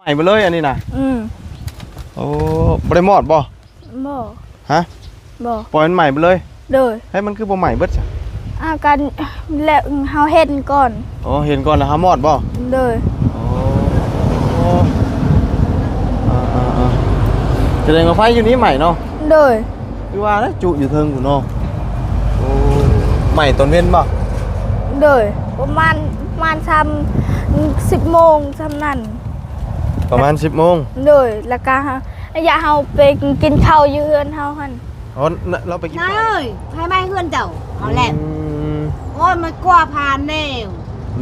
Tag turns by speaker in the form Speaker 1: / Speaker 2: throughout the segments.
Speaker 1: ใหม่ไปเลยอันนี้นะโอ้บ่ได้มอดบ่
Speaker 2: บ่
Speaker 1: ฮะ
Speaker 2: บ่
Speaker 1: ปล่อยมันใหม่ไปเลย
Speaker 2: เด้อ
Speaker 1: ให้มันคือบ่ใหม่เบิดจ้ะ
Speaker 2: กันแล้วเฮาเห็นก่อน
Speaker 1: อ๋อเห็นก่อนแล้วเฮามอดบ่
Speaker 2: เด้อ
Speaker 1: โอ้แสดงว่าไฟอยู่นี้ใหม่เนาะ
Speaker 2: เด้อ
Speaker 1: คือว่าแล้วจุอยู่เทิงอยู่เนาะโอ้ใหม่ตอนเว้นบ่
Speaker 2: เด้อประมาณ10 โมงซ้ำนั่น
Speaker 1: ประมาณ10 โมง
Speaker 2: เด้อแล้วก็อย่าเฮาไปกินข้าวอยู่เฮือนเฮาหั่น
Speaker 1: อ๋อเราไปกินข้าว
Speaker 3: เอ้ยให้ไม่เฮือนเจ้าเอาแหละโอ้ยมันกว่าผ่านแน่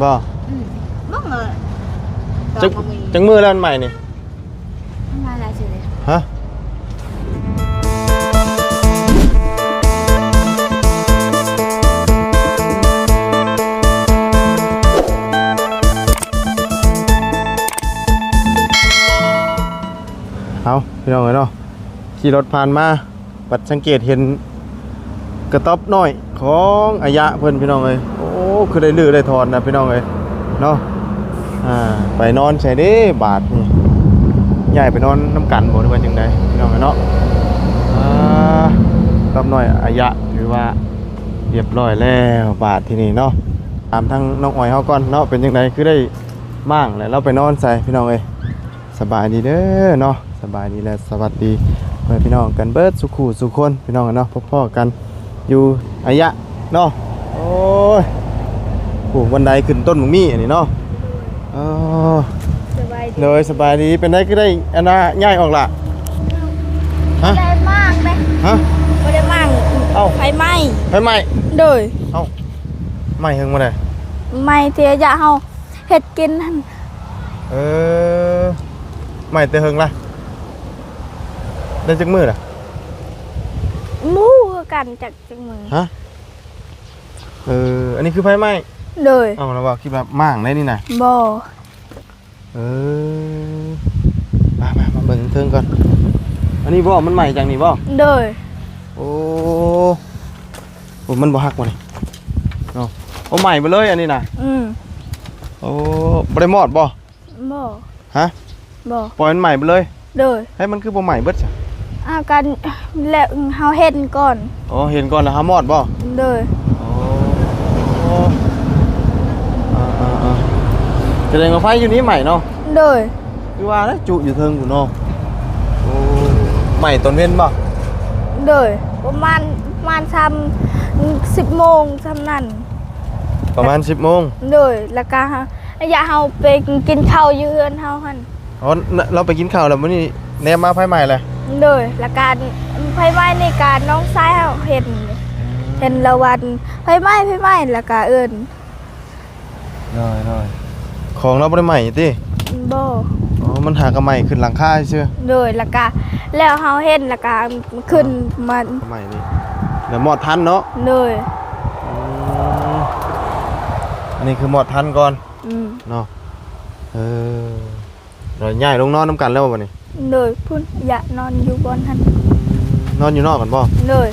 Speaker 1: บ่
Speaker 3: มึงเลย
Speaker 1: จังมือแล้วใหม่นี่
Speaker 3: มาแล้วสิเลย
Speaker 1: ฮะเอาพี่น้องเอ้ยเนาะขี่รถผ่านมาบัดสังเกตเห็นกระต๊อบน้อยของอายะเพิ่นพี่น้องเอ้ยโอ้คือได้ลื้อได้ถอนนะพี่น้องเอ้ยเนาะไปนอนใส่เด้บาทนี่ย้ายไปนอนน้ำกันบ่หรือว่าจังไดพี่น้องเอ้ยเนาะกระต๊อบน้อยอายะถือว่าเรียบร้อยแล้วบาทที่นี่เนาะตามทางน้องอ้อยเฮาก่อนเนาะเป็นจังไดคือได้มั่งแล้วเราไปนอนใส่พี่น้องเอ้ยสบายดีเด้อเนาะสบายดีและสวัสดีเพื่อนพี่น้องกันเบิดสุขุสุขคนพี่น้องกันเนาะพ่อๆกันอยู่อายะเนาะโอ้ยโหวันใดขึ้นต้นหมกมี่อันนี้เนาะ
Speaker 2: สบายดี
Speaker 1: เลยสบายดีเป็นได้ก็ได้อันน่ะง่ายออกละฮะ
Speaker 2: ได้มากเลย
Speaker 1: ฮะ
Speaker 2: บ่ได้มาก
Speaker 1: เอ้า
Speaker 2: ไฟไหม้
Speaker 1: เด้อ
Speaker 2: เอ้า
Speaker 1: ไหม้เฮงมาได้
Speaker 2: ไหม้ที่อย่าเฮาเฮ็ดกินหั่น
Speaker 1: ไหม้แต่เฮงล่ะได้จักมือล่ะ
Speaker 2: หมู่คือกันจักมือ
Speaker 1: ฮะอันนี้คือไฟไหม้
Speaker 2: เด้อ
Speaker 1: เอ้าแล้วว่าคิดว่าม่างได้นี่น่ะ
Speaker 2: บ่
Speaker 1: มาเบิ่งเทิงก่อนอันนี้บ่มันใหม่จังนี่บ่
Speaker 2: เด้อ
Speaker 1: โอ้มันบ่ฮักบ่นี่เนาะโอ้ใหม่ไปเลยอันนี้น่ะโอ้บ่ได้มอดบ่
Speaker 2: บ่
Speaker 1: ฮะ
Speaker 2: บ่
Speaker 1: ปล่อยมันใหม่ไปเลย
Speaker 2: เด้อ
Speaker 1: ให้มันคือบ่ใหม่เบิดจ้ะ
Speaker 2: กันแล้วเฮาเห็นก่อน
Speaker 1: อ๋อเห็นก่อนแล้วเฮามอดบ่
Speaker 2: เด้อ
Speaker 1: โอ้แสดงว่าไฟอยู่นี้ใหม่เนาะ
Speaker 2: เด้อ
Speaker 1: คือว่าแล้วจุอยู่เทิงอยู่เนาะโอ้ใหม่ตอนเว้นบ่
Speaker 2: เด้อประมาณ10 โมงซ้ำนั่น
Speaker 1: ประมาณ10 โมง
Speaker 2: เด้อแล้วก็อย่าเฮาไปกินข้าวอยู่เฮือนเฮาหั่น
Speaker 1: อ๋อเราไปกินข้าวแล้วมื้อนี้แนมมาไฟใหม่เลย
Speaker 2: เด้อแล้วการไฟไหม้ในการน้องชายเฮาเห็นละวันไฟไหม้แล้วก็เอิ้น
Speaker 1: ได้ของเราบ่ได้ใหม่ติ
Speaker 2: บ่
Speaker 1: อ๋อมันหากระใหม่ขึ้นหลังคาซื่อ
Speaker 2: เด้อแล้วเฮาเห็นแล้วก็ขึ้นมัน
Speaker 1: ใหม่นี่แล้วหมอดทันเนาะ
Speaker 2: เด้อ
Speaker 1: อันนี้คือหมอดทันก่อนเนาะเราย้ายลงนอนน้ำกันแล้วบ่นี่
Speaker 2: เด้อพุ่นอย่านอนอยู่บนหั่น
Speaker 1: นอนอยู่นอกกันบ่
Speaker 2: เด้อ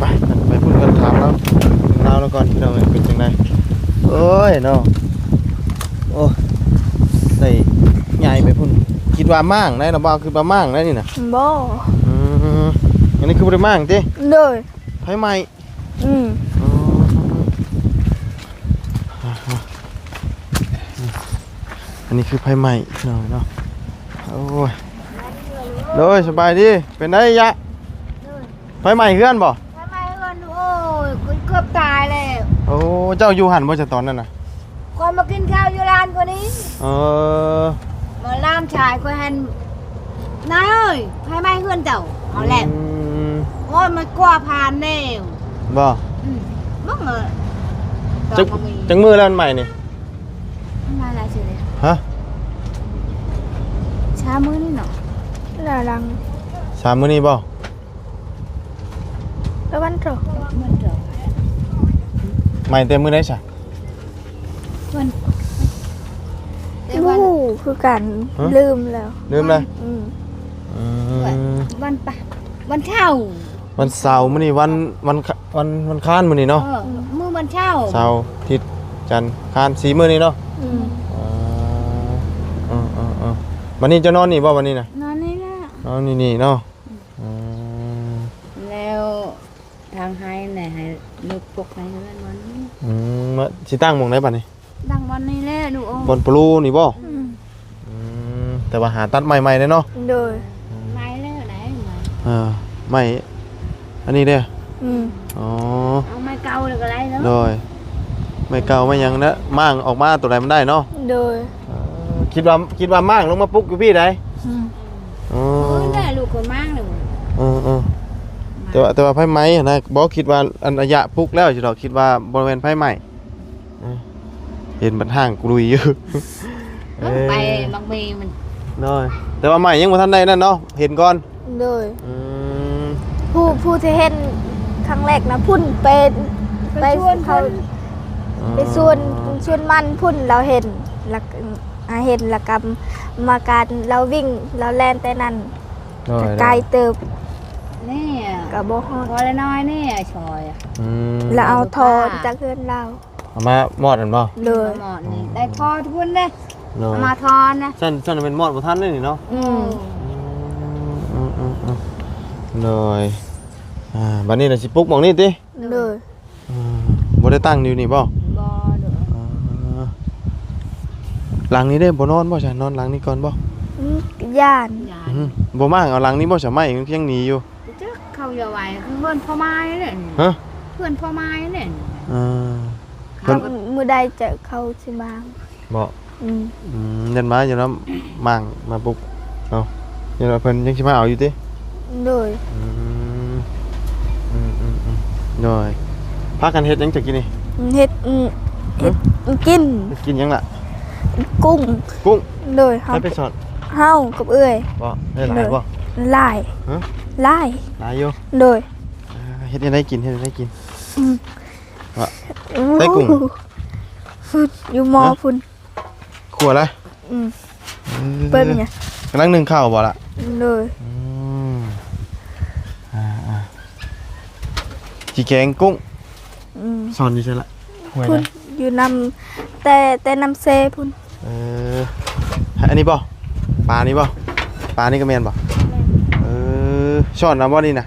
Speaker 1: ไปพุ่นกันถามแล้วก่อนพี่น้องเป็นจังไดเอ้ยเนาะโอ้ได้ใหญ่ไปพุ่นคิดว่ามั่างได้นะบ่คือว่ามั่างได้นี่น่ะ
Speaker 2: บ่
Speaker 1: อันนี้คือบ่ได้มั่างติ
Speaker 2: เด้อ
Speaker 1: ไผใหม่อันนี้คือไผใหม่พี่น้องเนาะโอ้ยเลยสบายดีเป็นได้ยะไฟใหม่เฮือนบ่
Speaker 3: ไฟไหม้เฮือนโอ้ยเกือบตายแล้ว
Speaker 1: โอ้เจ้าอยู่หันบ่จะตอนนั้นน่ะ
Speaker 3: ก่อนมากินข้าวอยู่ร้านกว่านี้มาร้านชายก็หันนายเอ้ยไฟไหม้เฮือนเจ้าเอาแหละโอ้ยมันกว่าผ่านแน่
Speaker 1: บ่
Speaker 3: มึงเลย
Speaker 1: จังมือแล้วใหม่นี่
Speaker 3: มาแล้วสิเลย
Speaker 1: ฮะ
Speaker 3: ช้ามื้อนี่เนาะ
Speaker 2: ลัง
Speaker 1: 3 มื้อนี้บ่
Speaker 2: แล้ววันเถอะ
Speaker 1: ใหม่เต็มมื้อได้ซะ
Speaker 2: วันคือกันลืมแล้ว
Speaker 1: เลย
Speaker 3: วันเช้า
Speaker 1: วันเสาร์มื้อนี้วันค้านมื้อนี้เนาะ
Speaker 3: มื้อวันเช้า
Speaker 1: เสาร์อาทิตย์จันทร์ค้าน4 มื้อนี้เนาะ วันนี้จะนอนนี่บ่วันนี้น่ะ
Speaker 3: นอนนี่แหละ
Speaker 1: นอนนี่เนาะอืม
Speaker 3: แล้วทางให้ไหนให้ลูกปกให้เพื่อนวันนี้
Speaker 1: มาสิตั้งหม่องได้บัดนี้
Speaker 3: ดังวันนี้แหละดูโอ้
Speaker 1: บนปลูนี่บ่
Speaker 2: อืม
Speaker 1: แต่ว่าหาตัดใหม่ๆเด้เนาะ
Speaker 2: โดย
Speaker 3: ไม้แล้วไหนไม้
Speaker 1: ใหม่อันนี้เด้อ
Speaker 2: อืม
Speaker 1: อ๋อ
Speaker 3: เอาไม้เก่าเลยก็ได้แล้ว
Speaker 1: โดยไม่เก่าไม่หยังนะม่างออกมาตัวใดมันได้เนาะ
Speaker 2: โดย
Speaker 1: คิดว่าม่างลงมาปุ๊กอยู่พี่ได้
Speaker 2: อืม
Speaker 1: อ๋อ
Speaker 3: โอ้ยได้ลูกคนมากเลย
Speaker 1: เออแต่ว่าไผไหม้นะบ่คิดว่าอันระยะปุ๊กแล้วสิดอกคิดว่าบริเวณไผไหม้เห็นบัดห้างกลุยอยู่
Speaker 3: ไปบางปีมัน
Speaker 1: น้อยแต่ว่าใหม่ยังบ่ทันได้นั่นเนาะเห็นก่อน
Speaker 2: โดย
Speaker 1: อืม
Speaker 2: ผู้ที่เห็นครั้งแรกนะพุ่นเป็นไปเขาไปส่วนมันพุ่นเราเห็นแล้วเห็นแล้วกับมาการเราวิ่งเราแล่นแต่นั้น
Speaker 1: น้อย
Speaker 2: ไกลเติบ
Speaker 3: นี่
Speaker 2: กับบ่ฮอด
Speaker 3: พอละน้อยนี่ชอย
Speaker 1: อืม
Speaker 2: แล้วเอาทอนจากเพื่อนเรา
Speaker 1: เอามามอดอันบ่
Speaker 2: เลย
Speaker 3: หมอนนี่ได้ทอทุกคนเลย
Speaker 1: น้อย
Speaker 3: มาทอนนะ
Speaker 1: ซั่นเป็นมอดบ่ทันเลยนี่เนาะ
Speaker 2: อืม
Speaker 1: น้อยบัดนี้น่ะสิปลุกหม่องนี้ติ
Speaker 2: เลย
Speaker 1: บ่ได้ตั้งอยู่นี่บ่
Speaker 3: บอดู
Speaker 1: หลังนี้ได้บ่นอนบ่ใช่นอนหลังนี้ก่อนบ่
Speaker 2: ย่าน
Speaker 1: บ่มางเอาหลังนี้บ่ใช่ไหมยังหนีอยู่
Speaker 3: จะเข้าอย่าไหวคือเพื่อนพ่อไม้เนี่ย
Speaker 1: ฮะ
Speaker 3: เพื่อนพ่อไม้เนี่ย
Speaker 1: เพิ่น
Speaker 2: มือใดจะเข้าสิมา
Speaker 1: บ่
Speaker 2: อืม
Speaker 1: ยันมาอยู่แล้วมางมาปลุกเอายันว่าเพิ่นยังสิมาเอาอยู่ติ
Speaker 2: เลย
Speaker 1: โดยพากันเฮ็ดหยังจะกินนี่
Speaker 2: เฮ็ดกิน
Speaker 1: กินหยังล่ะ
Speaker 2: กุ้ง
Speaker 1: กุ้ง
Speaker 2: เลยเฮา
Speaker 1: ให้ไปสอด
Speaker 2: เฮากับเอ้ย
Speaker 1: บ่ได้หลายบ่
Speaker 2: ลาย
Speaker 1: ฮะ
Speaker 2: ลาย
Speaker 1: หลายอยู่
Speaker 2: เลย
Speaker 1: เฮ็ดให้ได้กินเฮ็ดให้ได้กิน
Speaker 2: อืม
Speaker 1: ว่าได้กุ้ง
Speaker 2: ฝุ่นอยู่มอฝุ่น
Speaker 1: ขัวละ
Speaker 2: อืมเปิ้นเนี่ย
Speaker 1: กำลังนึ่งข้าวบ่ล่ะ
Speaker 2: เลย
Speaker 1: จีแกงกุ้ง
Speaker 2: อืม
Speaker 1: สอนอยู่ใช่ละห่วย
Speaker 2: พุ่น
Speaker 1: นะ
Speaker 2: อยู่นำแต่นำเซพุ่น
Speaker 1: อันนี้บ่ปลานี่บ่ปลานี่ก็แม่นบ่ช้อนน้ำบ่นี่นะ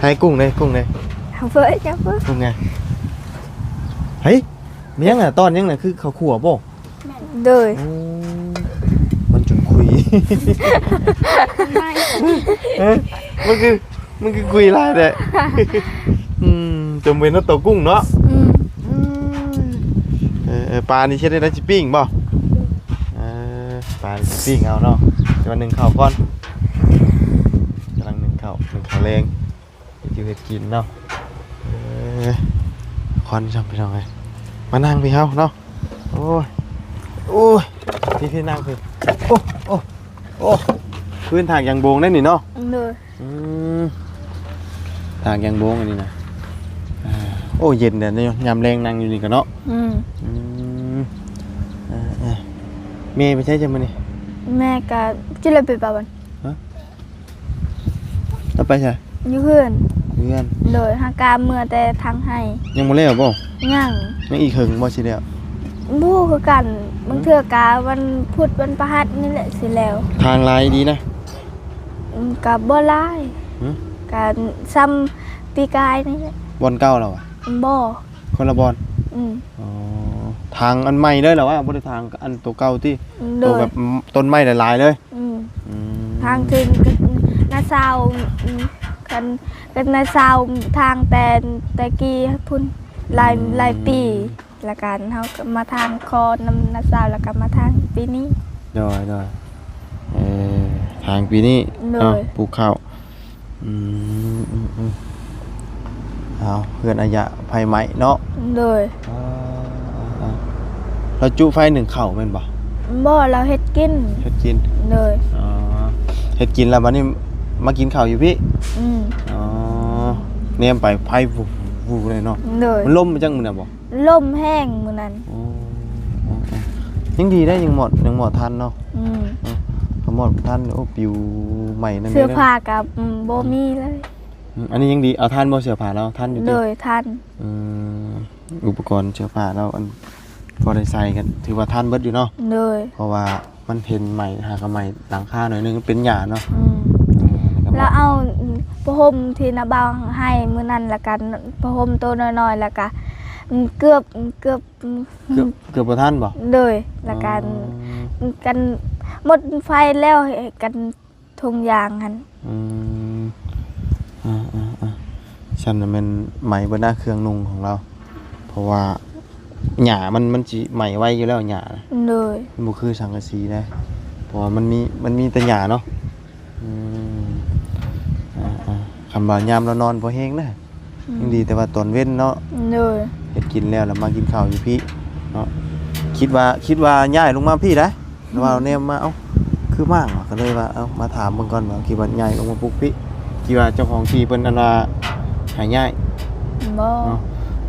Speaker 1: ให้กุ้งเลยกุ้งเลย
Speaker 2: ทำเฟ้ยจ้ะเฟ้ย
Speaker 1: กุ้งไงเฮ้ยเมียงอ่ะตอนยังน่ะคือเขาขัวบ่
Speaker 2: เลย
Speaker 1: มันจุดคุย มันคือคุยไรเด้ จำเป็นต้องตัวกุ้งเนาะ
Speaker 2: อืม
Speaker 1: ปลานี่เช็ดได้จิปิ้งบ่ปลาจิปิ้งเอาเนาะจะมาหนึ่งข้าวก่อนกำลังหนึ่งข้าวแรงจิ๋วเห็ดกินเนาะควันจำไปหน่อยมานั่งพี่เฮาเนาะโอ้ยพี่นั่งพี่โอ้พื้นทางยางโบงได้นี่เนาะ
Speaker 2: เลย
Speaker 1: ทางยางโบงอันนี้นะโอ้เย็นเดี๋ยวยามแรงนั่งอยู่นี่กันเนาะ เมย์ไปใช้จังมันนี่
Speaker 2: แม่ก็จิเลยไปป่าวัน
Speaker 1: แล้วไปใช่
Speaker 2: อยู่เพื่อน
Speaker 1: เพื่อน
Speaker 2: เลยหากาเมื่อแต่ทางให้
Speaker 1: ยังบ่เล่บ่
Speaker 2: ย่าง
Speaker 1: ยังอีกหึงบ่สิแล้ว
Speaker 2: บู้คือกันบางเทื่อกาวันพุธวันพฤหัสนี่แหละสิแล้ว
Speaker 1: ทางลายดีนะ
Speaker 2: กับบ่หลาย
Speaker 1: หือ
Speaker 2: การซ้ำปีกายนี่แหละ
Speaker 1: บอลเก่าแล้วอ่ะ
Speaker 2: บ่
Speaker 1: คนละบอล
Speaker 2: อืม
Speaker 1: ทางอันใหม่เลยเหรอวะบ่ได้ทางอันตัวเก่าที่
Speaker 2: โด
Speaker 1: ตัวย แบบต้นไม้หลายๆเลย
Speaker 2: อืมทางถึงนาซาวกันนาซาวทางแต่กี้พุ่นหลายปีละกันเฮาก็มาทางคอนำนาซาวแล้วก็มาทางปีนี้
Speaker 1: ได้ทางปีนี้
Speaker 2: เลย
Speaker 1: ปลูกข้าวเอาเพื่อนอายะไผไหม้เนาะ
Speaker 2: เลย
Speaker 1: เราจุไฟหนึ่งเข่าแม่นบ่
Speaker 2: บ่เราเฮ็ดกิน
Speaker 1: เฮ็ดกิน
Speaker 2: เลย
Speaker 1: เฮ็ดกินแล้วบัดนี้มากินข้าวอยู่พี่
Speaker 2: อืม
Speaker 1: เนมไปไผวูเลยเนาะ
Speaker 2: เลย
Speaker 1: มันล่มมาจังมื้อน่ะบ่
Speaker 2: ลมแห้งมื้อนั้น
Speaker 1: ยังดีได้ยังหมดทันเนาะ
Speaker 2: อืม
Speaker 1: เขาหมดทันโอ้ปิวใหม่นั่น
Speaker 2: เสื้อผ้ากับบ่มีเลย
Speaker 1: อันนี้ยังดีเอาทันบ่เสื้อผ้าเราทันอยู่
Speaker 2: เล
Speaker 1: ติ
Speaker 2: ยทัน
Speaker 1: อุปกรณ์เสื้อผ้าเราอันพอได้ใส่กันถือว่าทันเบิดอยู่เนาะ
Speaker 2: เลย
Speaker 1: เพราะว่า มันเห็นใหม่หากใหม่หลังคาหน่อยนึงเป็นหญ้าเนาะ
Speaker 2: แล้วเอาผ้าห่มที่นาบ่าวให้มื้อนั้นละกันผ้าห่มตัวน้อยๆแล้วก็เกือบ
Speaker 1: เกือบบ่ทันบ่
Speaker 2: เลยละกันกันหมดไฟแล้วกันทุงยางหั่น
Speaker 1: ฉันน่ะมันไหมบนหน้าเครื่องนุ่งของเรา เพราะว่าหญ้ามันสิไหมไว้อยู่แล้วหญ้าน่ะ
Speaker 2: เลย
Speaker 1: มันบ่คือสังกะสีได้เพราะว่ามันมีแต่หญ้าเนาะคำว่ายามเรานอนบ่แฮงนะยังดีแต่ว่าตอนเว้นเนาะ
Speaker 2: เลย
Speaker 1: เฮ็ดกินแล้วมากินข้าวอยู่พี่เนาะคิดว่าย้ายลงมาพี่ได้แล้วว่าแนมมาเอ้าคือมากว่ะก็เลยว่าเอ้ามาถามเบิ่งก่อนว่าคิดว่าย้ายลงมาปลูกพี่คิดว่าเจ้าของที่เพิ่นอันว่าให้ย้าย
Speaker 2: บ่
Speaker 1: เนาะ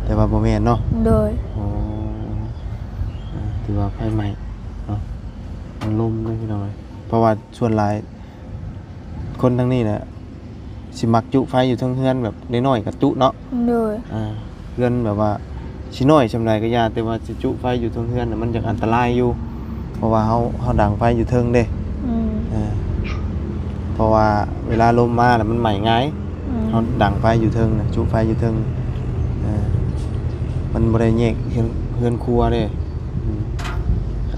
Speaker 1: แต่ว่าบ่แม่นเนาะ
Speaker 2: เลย
Speaker 1: อ๋อถือว่าไฟไหม้เนาะมันลมด้วยพี่น้องเอ้ยเพราะว่าส่วนหลายคนทั้งนี้แหละสิมักจุไฟอยู่เทั้งเฮือนแบบน้อยๆก็จุเนาะ
Speaker 2: เลย
Speaker 1: เพื่อนแบบว่าชิน้อยชำไรก็ยาแต่ว่าสิจุไฟอยู่เทิงเพื่อนน่ะมันจะอันตรายอยู่เพราะว่าเฮาดังไฟอยู่เทิงเด้เพราะว่าเวลาลมมาน่ะมันไหม้ง่ายเฮาดังไฟอยู่เทิงน่ะจุไฟอยู่เทิงมันบ่ได้แยกเฮือนครัวเด้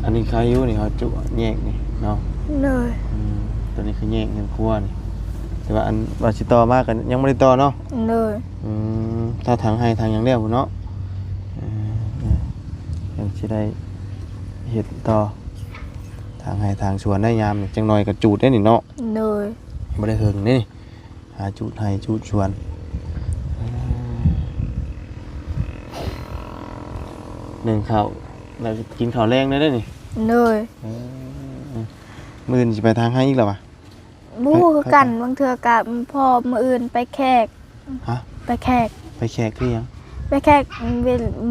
Speaker 1: อันนี้ใครอยู่นี่เฮาจุแยกนี่เนาะ
Speaker 2: เลย
Speaker 1: ตัวนี้คือแยกเฮือนครัวนี่แต่ว่าอันว่าสิต่อมากันยังบ่ได้ต่อเนาะ
Speaker 2: เลย
Speaker 1: ถ้าทางให้ทางอย่างเดียวเนาะยังสิได้เฮ็ดต่อทางให้ทางสวนได้ยามนี่จังน้อยก็จูดได้นี่เนาะ
Speaker 2: เลย
Speaker 1: บ่ได้เฮิงนี่หาจูดให้จูดสวนหนึ่งข้าวแล้วกินข้าวแรงได้นี่
Speaker 2: เลย
Speaker 1: มื้อนี้สิไปทางให้อีกแล้ววะ
Speaker 2: บู้คือกันบางเทื่อกับพ่อมื้ออื่นไปแขก
Speaker 1: ฮะ
Speaker 2: ไปแขก
Speaker 1: ไปแขกคือหยัง
Speaker 2: ไปแขก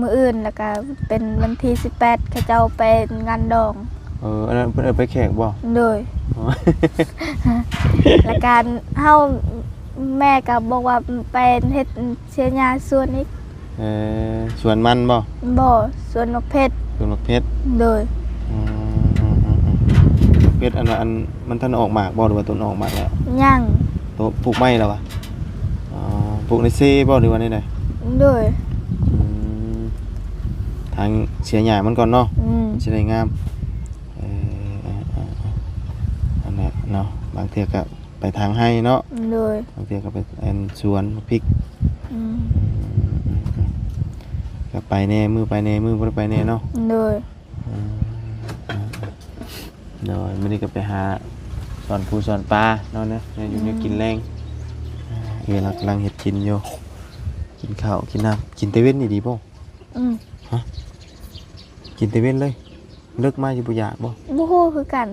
Speaker 2: มื้ออื่นแล้วก็เป็นวันที่18เขาเจ้าไปงานดอง
Speaker 1: อันนั้นเพิ่นไปแขกบ่
Speaker 2: เลย และการเฮาแม่ก็บอกว่าไปเฮ็ดเสียหญ้าสวนอีก
Speaker 1: สวนมันบ่
Speaker 2: บ่สวนนกเพชร
Speaker 1: สวนมะเพชร
Speaker 2: เลย
Speaker 1: เพชรอันมันท่านออกหมากบ่หรือว่าต้นออกหมากแล้ว
Speaker 2: ย่าง
Speaker 1: ตัวปลูกไม้แล้ววะปลูกในเซ่บ่หรือว่าในใด
Speaker 2: เลย
Speaker 1: ทางเสียหญ้ามันก่อนเนาะ
Speaker 2: Ừ.
Speaker 1: สิได้งามอันนั้นเนาะบางเทื่อก็ไปทางให้เนาะ
Speaker 2: เลย
Speaker 1: บางเทื่อก็ไปอันสวนพริก ก็ไปแน่มือไปแน่มือบ่ได้ไปแน่เนาะ
Speaker 2: เลย
Speaker 1: เดี๋ยวมื้อนี้ก็ไปหาสอนปูสอนปลาเนาะเนี่ยอยู่เนี่ยกินแรงเรากำลังเฮ็ดกินอยู่กินข้าวกินน้ำกินแต่เว้นนี่ดีบ่ กินแต่เว้นเลยเลิกมาอยู่บ่อยากบ่
Speaker 2: บ่ฮู้คือกัน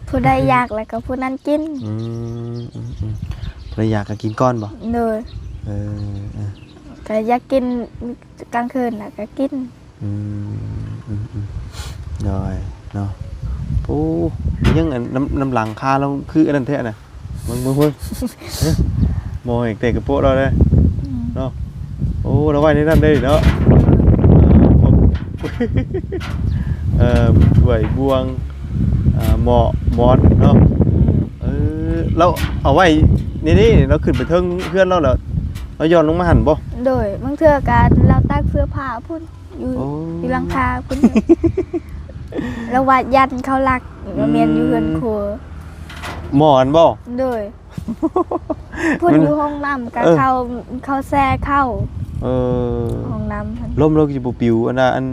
Speaker 2: ผู้ใดอยากแล้วก็ผู้นั้นกิน
Speaker 1: ภรรยากก็กินก้อนบ่
Speaker 2: เลย ก็อยากกินกลางคืนน่ะก็กิน
Speaker 1: ได้เนาะโอ้ยังอันน้ำหลังคาเราคืออันนั้นแท้น่ะมึงเฮ้ยมองเอกเตะกระโปะเราเลยเนาะโอ้เราไว้ในนั้นได้เนาะไหวบวงหมอมอดเนาะเราเอาไว้นี่เราขึ้นไปเทิงเพื่อนเราแล้วเราย้อนลงมาหันบ่
Speaker 2: โดยบางเทื่อก็เราตักเสื้อผ้าพุ่นอยู่หลังคาพุ่น แล้วว่ายันเขารักเมียนอยู่เฮือนครัว
Speaker 1: หมอนบ่
Speaker 2: โดยพุ่นอยู่ห้องน้ำก็เขาแซ่เข้าห้องน้ำหั่น
Speaker 1: ล่มเราสิบ่ปิวอันน่ะอัน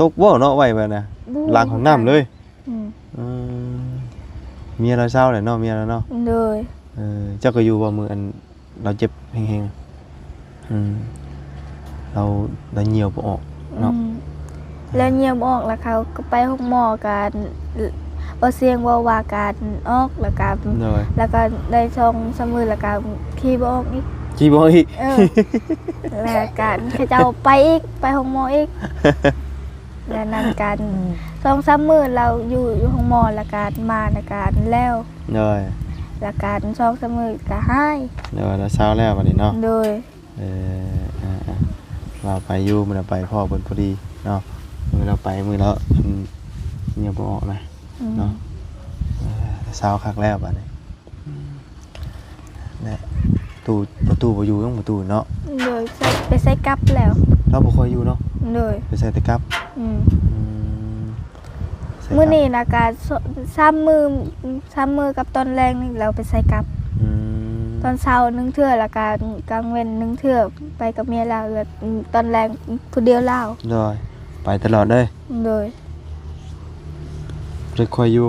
Speaker 1: ตกบ่เนาะไว้บัดน่ะล้างของน้ำเลยเมียเราเศร้าแหละเนาะเมียเราเนาะ
Speaker 2: โดย
Speaker 1: เจ้าก็อยู่ว่ามืออันเราเจ็บแห้งๆเราเหนียวบ่ออกเนาะ
Speaker 2: แล้วเงียบออกแล้วเขาก็ไปห้องหมอกันบ่เสียงว่าการออกแล้วก็แล้วก็ได้ช่องสมือแล้วก็ขี่บ่ออกอีก
Speaker 1: ขี้บ่อีก
Speaker 2: แล้วกันเขาเจ้าไปอีกไปห้องหมออีกแล้วนั่นกัน2-3 มื้อเราอยู่ห้องหมอแล้วก็มาแล้วก็แล้วแล้วก็2-3 มื้อก็หาย
Speaker 1: แล้วเช้าแล้วบัดนี้เนาะ
Speaker 2: โดย
Speaker 1: เราไปอยู่มื้อไปพ่อเพิ่นพอดีเนาะมื้อเราไปมื้อแล้ว เหนียวบ่ออกนะ
Speaker 2: อืม
Speaker 1: เนาะเช้าคักแล้วบัดนี้นี่ประตูบ่อยู่ต้องประตูเนาะ
Speaker 2: โดยใส่ไปใส่กลับแล้ว
Speaker 1: เราบ่ค่อยอยู่เนาะ
Speaker 2: โดย
Speaker 1: ไปใส่แต่กลับ
Speaker 2: อืม
Speaker 1: อืมใส่กลับ
Speaker 2: มื้อนี้นะกา3 มื้อกับตอนแรงนี่เราไปใส่กลับ
Speaker 1: อืม
Speaker 2: ตอนเช้านึงเทื่อแล้วก็กลางเว้นนึงเทื่อไปกับเมียเราแล้วตอนแรงผู้เดียวเรา
Speaker 1: เลยไปตลอดเลย
Speaker 2: โดย
Speaker 1: จะคอยอยู่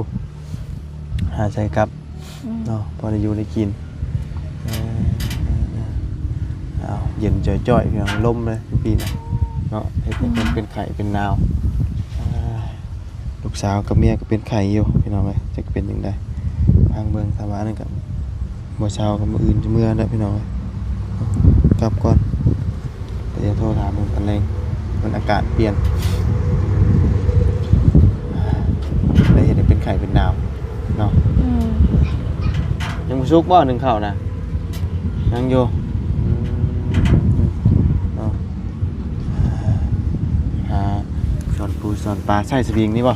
Speaker 1: หาใส่กลับ
Speaker 2: อืม
Speaker 1: เนาะพอได้อยู่ได้กินเอาเย็นจ่อยๆเพียงลมเลยปีนะเนาะเฮ็ดให้คนเป็นไข่เป็นนาวลูกสาวกับเมียก็เป็นไข่อยู่พี่น้องเอ้ยจะเป็นจังไดทางเมืองสามารถนั่นกับบ่เช้ากับมื้ออื่นจะเมื่อเด้อพี่น้องเอ้ยกลับก่อนแต่จะโทรถามมันตอนแรงมันอากาศเปลี่ยนได้เฮ็ดให้เป็นไข่เป็นนาวเนาะ
Speaker 2: อืม
Speaker 1: ยังบ่สุกบ่หนึ่งข้าวนะยังอยู่เอาหาสอนปูสอนปลาใส่สวิงนี่บ่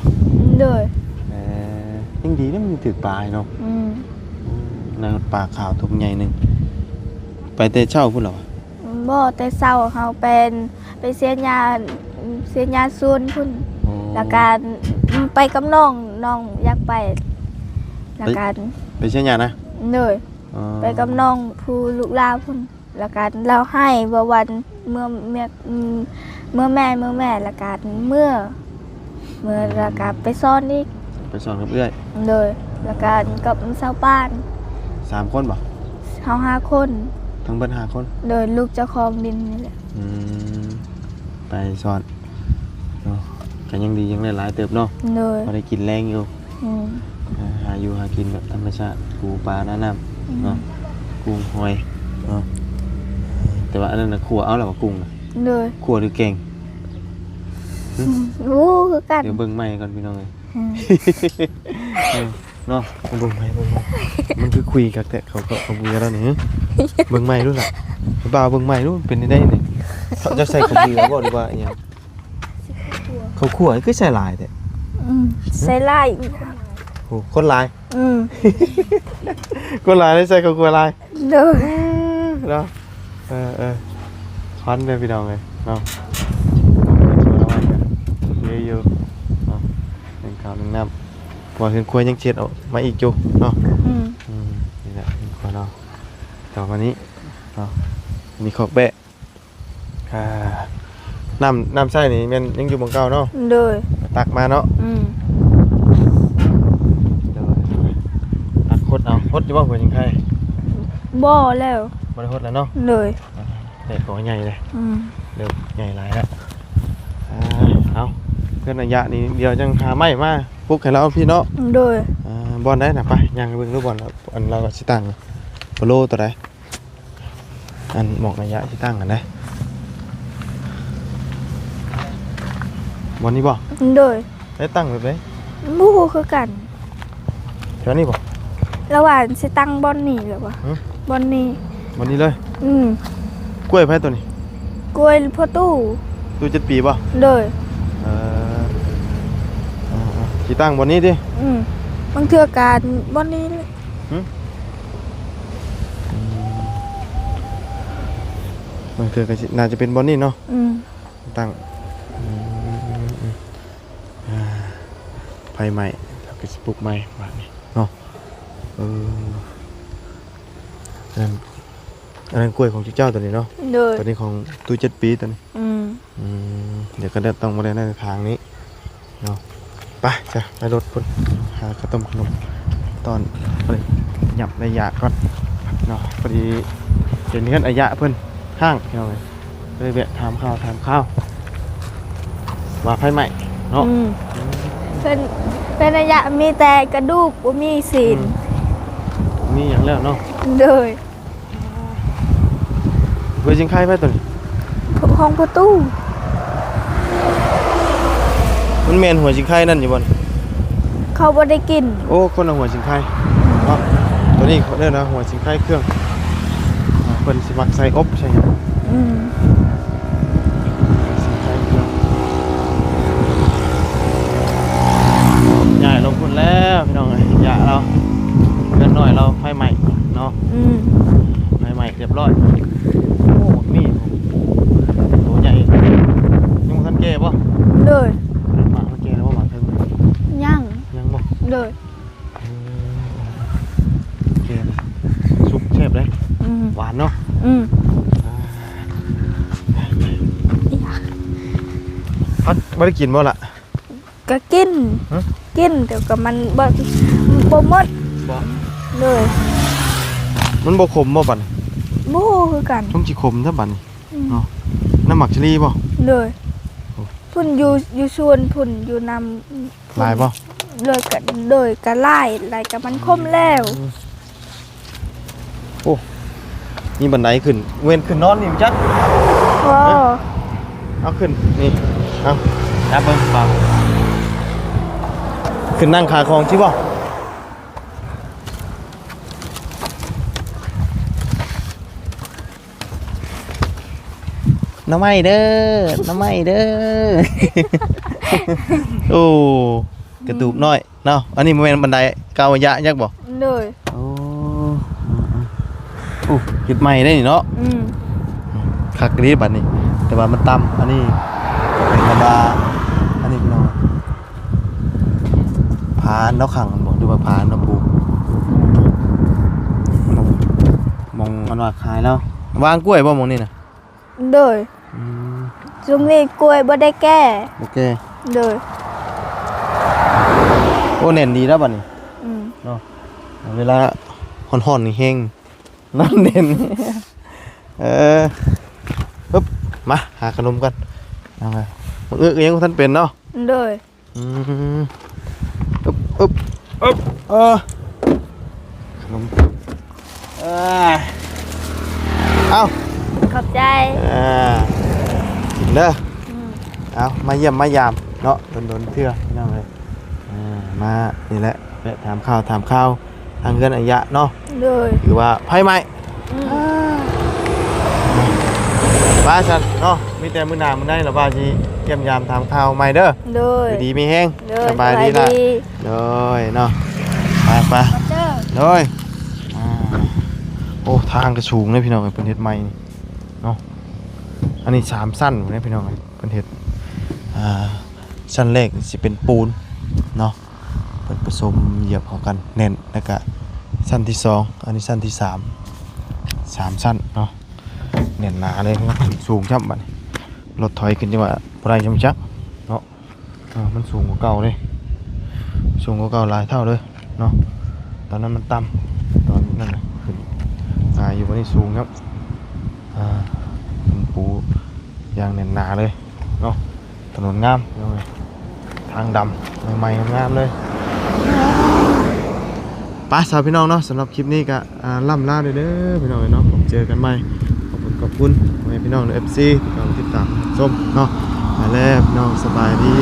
Speaker 2: โดย
Speaker 1: ยังดีนะมันถึกปลาเนาะ
Speaker 2: อืม
Speaker 1: ในปลาขาวทุกใหญ่หนึงไปแต่เช้าพุ่นเหรอ
Speaker 2: บ่แต่เช้าเฮาเป็นไปเสียยาซูนพุ่น
Speaker 1: โอ้
Speaker 2: แล้วก็ไปกับน้องอยากไปแล้วก็
Speaker 1: ไปเชียงใหม่นะ
Speaker 2: โดย
Speaker 1: อ๋อ
Speaker 2: ไปกับน้องผู้ลูกลาวพุ่นแล้วก็เราให้ว่าวันเมื่อแม่แล้วก็เมื่อแล้วก็ไปซ่อนอีก
Speaker 1: ไปสอนกับเอื้อย
Speaker 2: เลยแล้วก็กับชาวบ้าน
Speaker 1: 3 คนบ่
Speaker 2: เฮา5 คน
Speaker 1: ทั้งเบิด5 คน
Speaker 2: โดยลูกเจ้าของดินนี่แหละ
Speaker 1: อืมไปสอนเนาะก็ยังดียังได้หลายเติบเนาะ
Speaker 2: โดย
Speaker 1: พอได้กินแรงอยู่
Speaker 2: อืม
Speaker 1: หาอยู่หากินแบบธรรมชาติปูปลาหน้าน้ำเนาะกุ้งหอยเนาะแต่ว่าอันนั้นนะขัวเอาแล้วว่ากุ้งน่ะ
Speaker 2: โดย
Speaker 1: ขัวหรือเก่ง
Speaker 2: รู้คือกัน
Speaker 1: เดี๋ยวเบิ่งใหม่ก่อนพี่น้องเอ้ย
Speaker 2: อืม
Speaker 1: เนาะเบิ่งใหม่มันคือคุยกับแต่เขาคุยกันแล้วนี่เบิ่งใหม่ดูล่ะบ่าวเบิ่งใหม่ดูเป็นได้นี่เขาจะใส่ข้าวเบื่อบ่หรือว่าอีหยังเขาขัวคือใส่หลายแต่
Speaker 2: อืมใส่ลาย
Speaker 1: โหคนหลาย
Speaker 2: อืม
Speaker 1: คนหลายได้ใส่ข้าวขัวหลาย
Speaker 2: โดย
Speaker 1: เนาะฮอนเลยพี่น้องเลยเนาะเยอะอยู่เนาะเป็นข้าวหนึ่งน้ำพอเห็นควยยังเช็ดออกมาอีกจุเนาะ
Speaker 2: อืม
Speaker 1: นี่แหละเป็นควยเนาะต่อมานี้เนาะมีขอกแบะน้ำใส่นี่มันยังอยู่บนเก่าเนาะ
Speaker 2: โดย
Speaker 1: ตักมาเนาะ
Speaker 2: อืม
Speaker 1: เดี๋ยวตักคดเอาคดอยู่บ้างเพื่อนยังไง
Speaker 2: บ่แล้ว
Speaker 1: บริคดแล้วเนาะ
Speaker 2: โดย
Speaker 1: เด็กของใหญ่เลย
Speaker 2: อืม
Speaker 1: เริ่มใหญ่หลายแล้วเอาเพื่อนระยะนี้เดี๋ยวจังหาไม้มาปลุกให้เราพี่เนาะ
Speaker 2: โดย
Speaker 1: บอลได้นะไปย่างไปเบิ่งรูปบอลแล้วอันเราก็สิตั้งโปโลตัวใดอันหมอกระยะสิตั้งกันได้บอลนี้บ่
Speaker 2: โดย
Speaker 1: ได้ตั้งแบบไหน
Speaker 2: บ่ฮู้คือกัน
Speaker 1: แถวนี้บ่
Speaker 2: ระหว่างสิตั้งบอนนี่หรือวะ
Speaker 1: ฮะ
Speaker 2: บอนนี่
Speaker 1: บอลนี้เลย
Speaker 2: อืม
Speaker 1: กล้วยไผ่ตัวนี้
Speaker 2: กล้วยพ่อตู้
Speaker 1: ตู้7 ปีบ่
Speaker 2: โดย
Speaker 1: สิตั้งบอลนี้ดิ
Speaker 2: อืมบางเทื่อการบอนนี้เลย
Speaker 1: บางเทื่อก็สิน่าจะเป็นบอลนี้เนาะ
Speaker 2: อืม
Speaker 1: ตั้งไฟใหม่แล้วก็สิปลุกใหม่แบบนี้เนาะอันนั้นกล้วยของเจ้าตัวนี้เนาะ
Speaker 2: โดย
Speaker 1: ตัวนี้ของตู้7 ปีตัวนี้
Speaker 2: อืม
Speaker 1: เดี๋ยวก็ได้ต้องมาได้ในทางนี้เนาะไปจ้ะไปรถพุ่นหาข้าวต้มขนมตอนไปหยับระยะก่อนเนาะพอดีเห็นเพื่อนระยะเพื่อนห้างเนาะเลยแวะถามข้าวว่าไฟใหม่เนาะ
Speaker 2: อืมเป็นระยะมีแต่กระดูกบ่มีศีล
Speaker 1: มีอย่างแล้วเนาะ
Speaker 2: โดย
Speaker 1: เวอร์จิงไข่ไปตัวนี้
Speaker 2: ห้องประตู
Speaker 1: มันแมนหัวจิงไข่นั่นอยู่บ่น
Speaker 2: เขาบ่ได้กิน
Speaker 1: โอ้คนละหัวจิงไข่เนาะตัวนี้เขาเรียกนะหัวจิงไข่เครื่องเพิ่นสิมักใส่อบใช่ไหม
Speaker 2: อืม
Speaker 1: จิงไข่เครื่อง แล้วพี่น้องเอ้ยอย่าเราเกินหน่อยเราไฟใหม่เนาะ ไฟใหม่เรียบร้อยโอ้มีตัวใหญ่ยังทันแก่ป่ะ
Speaker 2: เลย
Speaker 1: หมามันแก่แล้วว่าหมาเทิง
Speaker 2: ยัง
Speaker 1: ยังบ่
Speaker 2: เลย
Speaker 1: แก่สุกเชฟเลยหวานเนาะพัดไม่ได้กินบ่ล่ะ
Speaker 2: ก็กิน
Speaker 1: ฮะ
Speaker 2: กินแต่ก็มันบ่หมด
Speaker 1: บ่
Speaker 2: เลย
Speaker 1: มันบ่ขมบ่บัด
Speaker 2: บู้คือกัน
Speaker 1: ต้องสิขมซะบัดเนาะน้ำหมักชะลีบ่
Speaker 2: เลยพุ่นอยู่ชวนพุ่นอยู่นำ
Speaker 1: ลายบ่
Speaker 2: เลยกะไล่ไล่กับมันคมแล้ว
Speaker 1: โอ้นี่บันไดขึ้นเว้นขึ้นนอนนี่มั้ยจ๊ะ
Speaker 2: พอ
Speaker 1: เอาขึ้นนี่เอาจับเบิ่งเปล่าขึ้นนั่งขาคองใช่ป่ะน้ำไม่เด้อน้ำไม่เด้อ โอ้กระตูบน้อยเนาะอันนี้มันเป็นบันไดกาวระยะยักษ์บ่
Speaker 2: เลย
Speaker 1: โอ้โอ้หยุดใหม่ได้นี่เนาะคักดีบัดนี้แต่ว่ามันต่ำอันนี้เป็นธรรมดาอันนี้พี่น้องผานนกขังมันบอกดูว่าผานนกปูมองมันว่าขายแล้ววางกล้วยบ่มองนี่นะ
Speaker 2: เลยช่วงนี้กล้วยบ่ได้แก้
Speaker 1: โอเค
Speaker 2: เลย
Speaker 1: โอ้เน่นดีแล้วบัดนี้
Speaker 2: อืม
Speaker 1: เนาะเวลาห่อนๆนี่เฮงนั่นเด่น ปึ๊บมาหาขนมกันเอาไงมันยังท่านเป็นเนาะ
Speaker 2: เลย
Speaker 1: อึ๊บอึ๊บอึ๊บขนมเอา
Speaker 2: ขอบใจ
Speaker 1: กินเด้อเอามาเยี่ยมมายามเนาะโดนเทื่อนั่งเลยมานี่แหละแวะถามข้าวทางเงินอายะเนาะ
Speaker 2: เลย
Speaker 1: หรือว่าไพ่ไหมบ้าฉันเนาะมีแต่มือหนามือได้หรือว่าจีเยี่ยมยามถามข้าวใหม่เด้อ
Speaker 2: เลย
Speaker 1: ดีมีแห้ง
Speaker 2: เลย
Speaker 1: สบายดีละเลยเนาะไป
Speaker 2: เจ้า
Speaker 1: เลยโอ้ทางกระสูงเลยพี่น้องเป็นเฮ็ดใหม่นี่เนาะอันนี้3สั้นเลยพี่น้องเป็นเฮ็ดชั้นแรกสิเป็นปูนเนาะเป็นผสมเหยียบเข้ากันแน่นแล้วก็ชั้นที่2อันนี้ชั้นที่3ชั้นเนาะแน่นหนาเลยสูงจับบัดนี้รถถอยขึ้นจังว่าบ่ได้จังจักเนาะมันสูงกว่าเก่าเลยสูงกว่าเก่าหลายเท่าเลยเนาะตอนนั้นมันต่ำตอนนั้นน่ะขึ้นอยู่บนนี้สูงครับเป็นปูอย่างแน่นหนาเลยเนาะถนนงามเลยทางดำใหม่ๆงามเลยป้าสาวพี่น้องเนาะสำหรับคลิปนี้ก็ล่ำลาเด้อพี่น้องเนาะผมเจอกันใหม่ขอบคุณพี่น้องใน FC พี่น้องที่ตามชมเนาะมาแล้วพี่น้องสบายดี